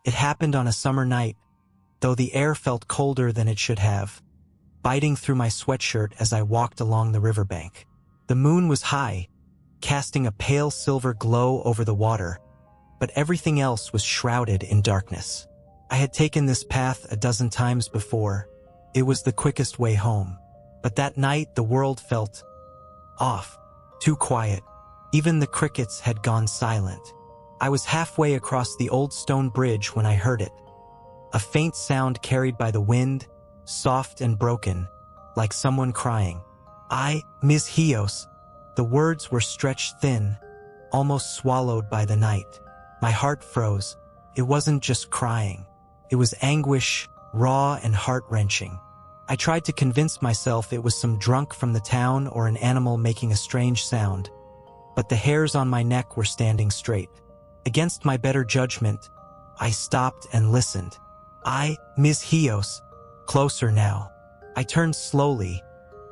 It happened on a summer night, though the air felt colder than it should have, biting through my sweatshirt as I walked along the riverbank. The moon was high, casting a pale silver glow over the water, but everything else was shrouded in darkness. I had taken this path a dozen times before. It was the quickest way home. But that night the world felt off, too quiet. Even the crickets had gone silent. I was halfway across the old stone bridge when I heard it. A faint sound carried by the wind, soft and broken, like someone crying. "I, Ms. Hios." The words were stretched thin, almost swallowed by the night. My heart froze. It wasn't just crying. It was anguish, raw and heart-wrenching. I tried to convince myself it was some drunk from the town or an animal making a strange sound, but the hairs on my neck were standing straight. Against my better judgment, I stopped and listened. "I, Ms. Hios." Closer now. I turned slowly,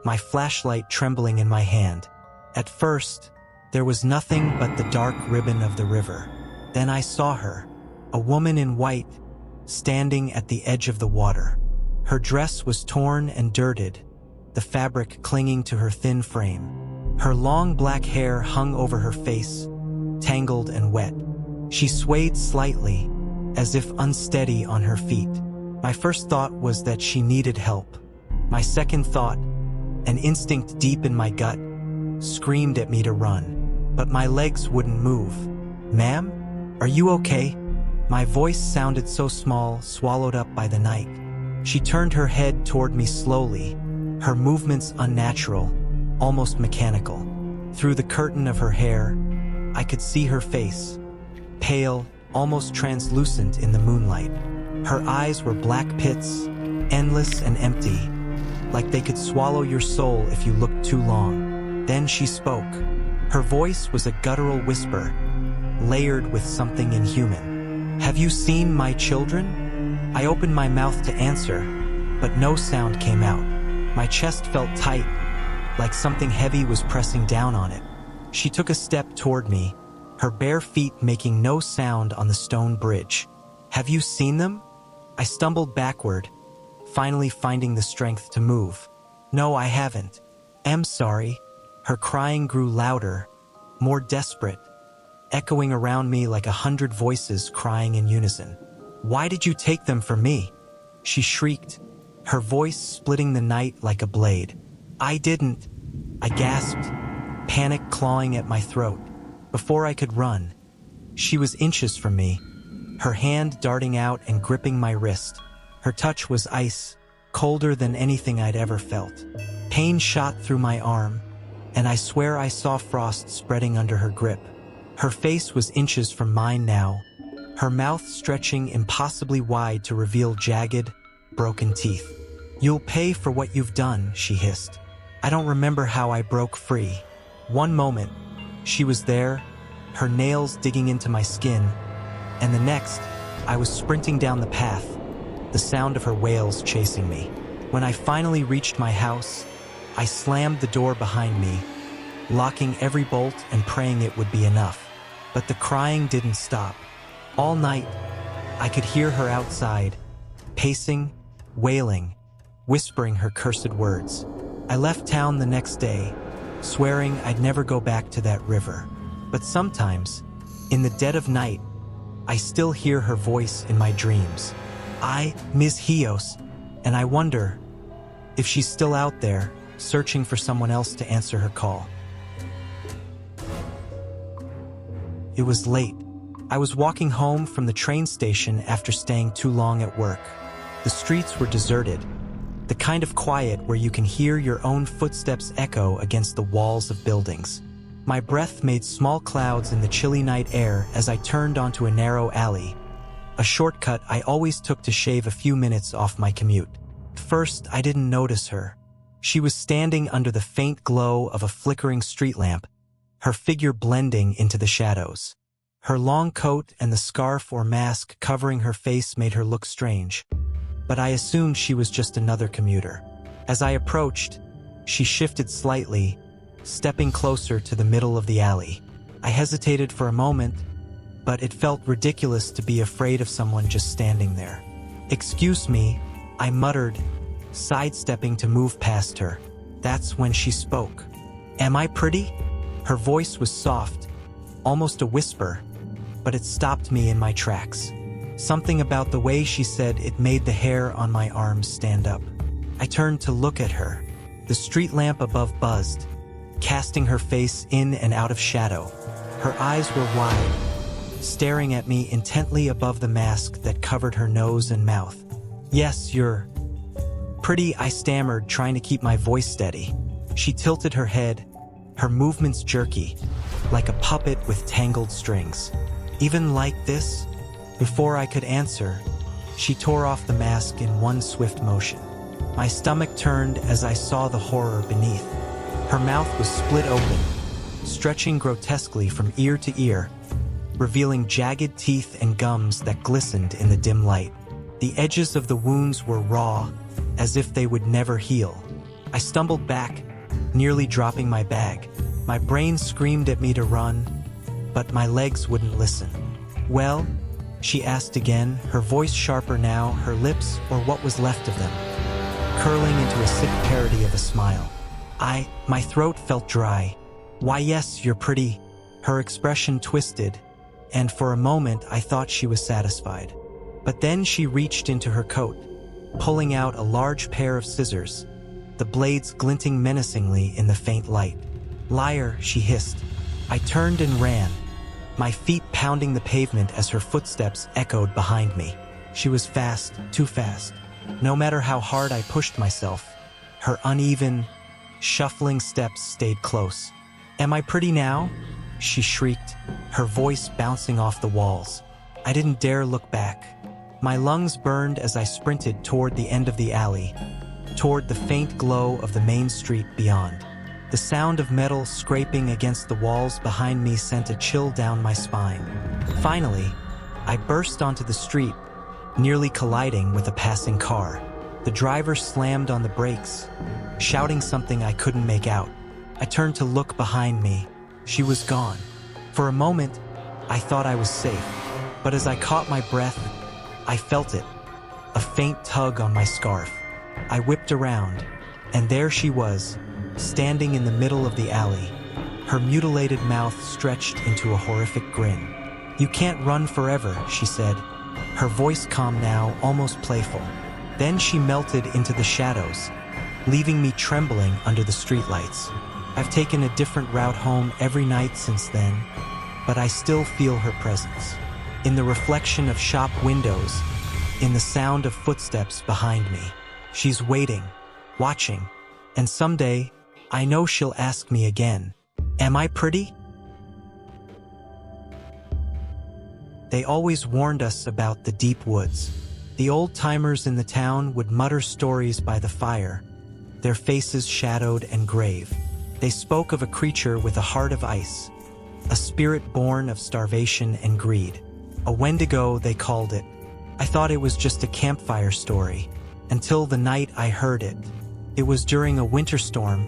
my flashlight trembling in my hand. At first, there was nothing but the dark ribbon of the river. Then I saw her, a woman in white, standing at the edge of the water. Her dress was torn and dirted, the fabric clinging to her thin frame. Her long black hair hung over her face, tangled and wet. She swayed slightly, as if unsteady on her feet. My first thought was that she needed help. My second thought, an instinct deep in my gut, screamed at me to run. But my legs wouldn't move. "Ma'am? Are you okay?" My voice sounded so small, swallowed up by the night. She turned her head toward me slowly, her movements unnatural, almost mechanical. Through the curtain of her hair, I could see her face, pale, almost translucent in the moonlight. Her eyes were black pits, endless and empty, like they could swallow your soul if you looked too long. Then she spoke. Her voice was a guttural whisper, layered with something inhuman. "Have you seen my children?" I opened my mouth to answer, but no sound came out. My chest felt tight, like something heavy was pressing down on it. She took a step toward me, her bare feet making no sound on the stone bridge. "Have you seen them?" I stumbled backward, finally finding the strength to move. "No, I haven't. I'm sorry." Her crying grew louder, more desperate, echoing around me like 100 voices crying in unison. "Why did you take them from me?" she shrieked, her voice splitting the night like a blade. "I didn't," I gasped, panic clawing at my throat. Before I could run, she was inches from me, her hand darting out and gripping my wrist. Her touch was ice, colder than anything I'd ever felt. Pain shot through my arm, and I swear I saw frost spreading under her grip. Her face was inches from mine now, her mouth stretching impossibly wide to reveal jagged, broken teeth. "You'll pay for what you've done," she hissed. I don't remember how I broke free. One moment, she was there, her nails digging into my skin, and the next, I was sprinting down the path, the sound of her wails chasing me. When I finally reached my house, I slammed the door behind me, locking every bolt and praying it would be enough. But the crying didn't stop. All night, I could hear her outside, pacing, wailing, whispering her cursed words. I left town the next day, swearing I'd never go back to that river. But sometimes, in the dead of night, I still hear her voice in my dreams. "I, Ms. Hios," and I wonder if she's still out there, searching for someone else to answer her call. It was late. I was walking home from the train station after staying too long at work. The streets were deserted, the kind of quiet where you can hear your own footsteps echo against the walls of buildings. My breath made small clouds in the chilly night air as I turned onto a narrow alley, a shortcut I always took to shave a few minutes off my commute. First, I didn't notice her. She was standing under the faint glow of a flickering street lamp, her figure blending into the shadows. Her long coat and the scarf or mask covering her face made her look strange, but I assumed she was just another commuter. As I approached, she shifted slightly, stepping closer to the middle of the alley. I hesitated for a moment, but it felt ridiculous to be afraid of someone just standing there. "Excuse me," I muttered, sidestepping to move past her. That's when she spoke. "Am I pretty?" Her voice was soft, almost a whisper, but it stopped me in my tracks. Something about the way she said it made the hair on my arms stand up. I turned to look at her. The street lamp above buzzed, casting her face in and out of shadow. Her eyes were wide, staring at me intently above the mask that covered her nose and mouth. "Yes, you're pretty," I stammered, trying to keep my voice steady. She tilted her head, her movements jerky, like a puppet with tangled strings. "Even like this?" Before I could answer, she tore off the mask in one swift motion. My stomach turned as I saw the horror beneath. Her mouth was split open, stretching grotesquely from ear to ear, revealing jagged teeth and gums that glistened in the dim light. The edges of the wounds were raw, as if they would never heal. I stumbled back, nearly dropping my bag. My brain screamed at me to run, but my legs wouldn't listen. "Well?" she asked again, her voice sharper now, her lips, or what was left of them, curling into a sick parody of a smile. My throat felt dry. "Why, yes, you're pretty." Her expression twisted, and for a moment I thought she was satisfied. But then she reached into her coat, pulling out a large pair of scissors, the blades glinting menacingly in the faint light. "Liar," she hissed. I turned and ran, my feet pounding the pavement as her footsteps echoed behind me. She was fast, too fast. No matter how hard I pushed myself, her uneven, shuffling steps stayed close. "Am I pretty now?" she shrieked, her voice bouncing off the walls. I didn't dare look back. My lungs burned as I sprinted toward the end of the alley, toward the faint glow of the main street beyond. The sound of metal scraping against the walls behind me sent a chill down my spine. Finally, I burst onto the street, nearly colliding with a passing car. The driver slammed on the brakes, shouting something I couldn't make out. I turned to look behind me. She was gone. For a moment, I thought I was safe, but as I caught my breath, I felt it, a faint tug on my scarf. I whipped around, and there she was, standing in the middle of the alley, her mutilated mouth stretched into a horrific grin. "You can't run forever," she said, her voice calm now, almost playful. Then she melted into the shadows, leaving me trembling under the streetlights. I've taken a different route home every night since then, but I still feel her presence. In the reflection of shop windows, in the sound of footsteps behind me. She's waiting, watching, and someday, I know she'll ask me again, "Am I pretty?" They always warned us about the deep woods. The old-timers in the town would mutter stories by the fire, their faces shadowed and grave. They spoke of a creature with a heart of ice, a spirit born of starvation and greed. A Wendigo, they called it. I thought it was just a campfire story, until the night I heard it. It was during a winter storm,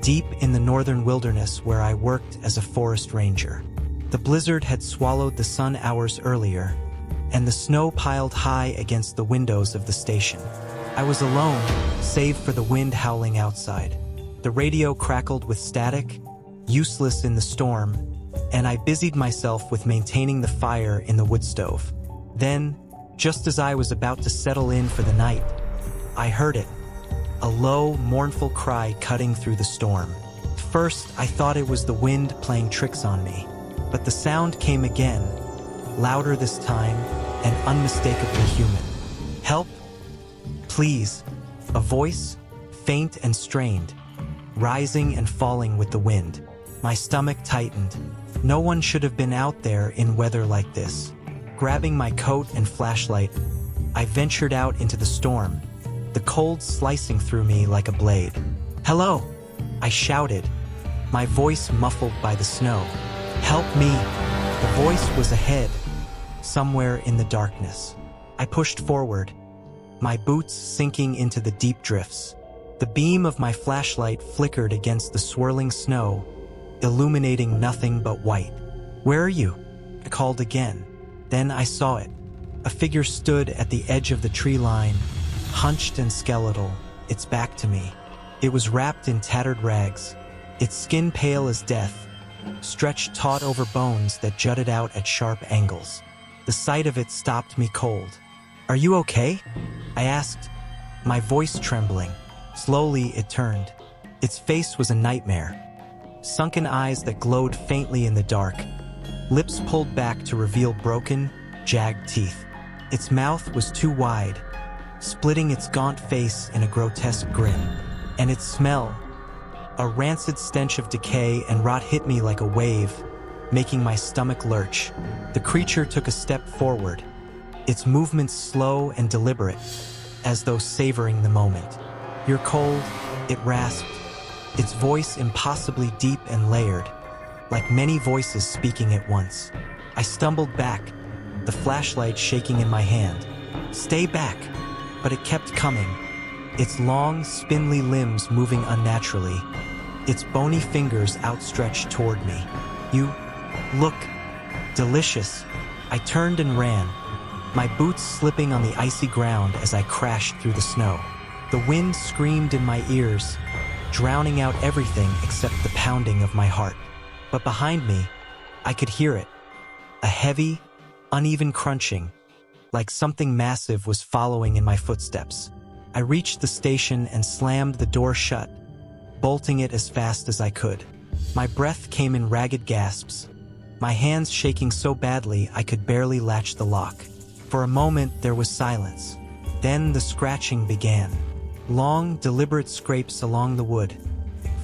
deep in the northern wilderness where I worked as a forest ranger. The blizzard had swallowed the sun hours earlier, and the snow piled high against the windows of the station. I was alone, save for the wind howling outside. The radio crackled with static, useless in the storm, and I busied myself with maintaining the fire in the wood stove. Then, just as I was about to settle in for the night, I heard it, a low, mournful cry cutting through the storm. First, I thought it was the wind playing tricks on me, but the sound came again, louder this time, and unmistakably human. "Help! Please!" A voice, faint and strained, rising and falling with the wind. My stomach tightened. No one should have been out there in weather like this. Grabbing my coat and flashlight, I ventured out into the storm, the cold slicing through me like a blade. "Hello!" I shouted, my voice muffled by the snow. "Help me!" The voice was ahead, somewhere in the darkness. I pushed forward, my boots sinking into the deep drifts. The beam of my flashlight flickered against the swirling snow, illuminating nothing but white. "Where are you?" I called again. Then I saw it. A figure stood at the edge of the tree line, hunched and skeletal, its back to me. It was wrapped in tattered rags, its skin pale as death, stretched taut over bones that jutted out at sharp angles. The sight of it stopped me cold. "Are you okay?" I asked, my voice trembling. Slowly it turned. Its face was a nightmare. Sunken eyes that glowed faintly in the dark, lips pulled back to reveal broken, jagged teeth. Its mouth was too wide, splitting its gaunt face in a grotesque grin. And its smell, a rancid stench of decay and rot, hit me like a wave, making my stomach lurch. The creature took a step forward, its movements slow and deliberate, as though savoring the moment. "You're cold," it rasped, its voice impossibly deep and layered, like many voices speaking at once. I stumbled back, the flashlight shaking in my hand. "Stay back!" But it kept coming, its long, spindly limbs moving unnaturally, its bony fingers outstretched toward me. "You look delicious." I turned and ran, my boots slipping on the icy ground as I crashed through the snow. The wind screamed in my ears, drowning out everything except the pounding of my heart. But behind me, I could hear it, a heavy, uneven crunching, like something massive was following in my footsteps. I reached the station and slammed the door shut, bolting it as fast as I could. My breath came in ragged gasps, my hands shaking so badly I could barely latch the lock. For a moment there was silence. Then the scratching began. Long, deliberate scrapes along the wood,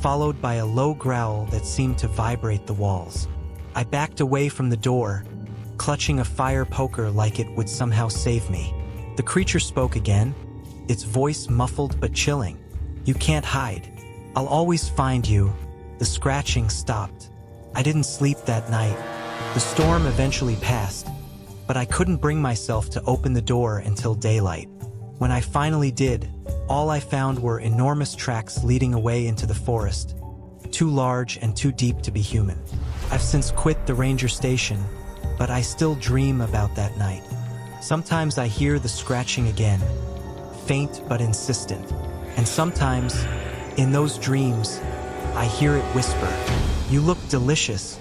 followed by a low growl that seemed to vibrate the walls. I backed away from the door, clutching a fire poker like it would somehow save me. The creature spoke again, its voice muffled but chilling. "You can't hide. I'll always find you." The scratching stopped. I didn't sleep that night. The storm eventually passed, but I couldn't bring myself to open the door until daylight. When I finally did, all I found were enormous tracks leading away into the forest, too large and too deep to be human. I've since quit the ranger station, but I still dream about that night. Sometimes I hear the scratching again, faint but insistent. And sometimes, in those dreams, I hear it whisper, "You look delicious."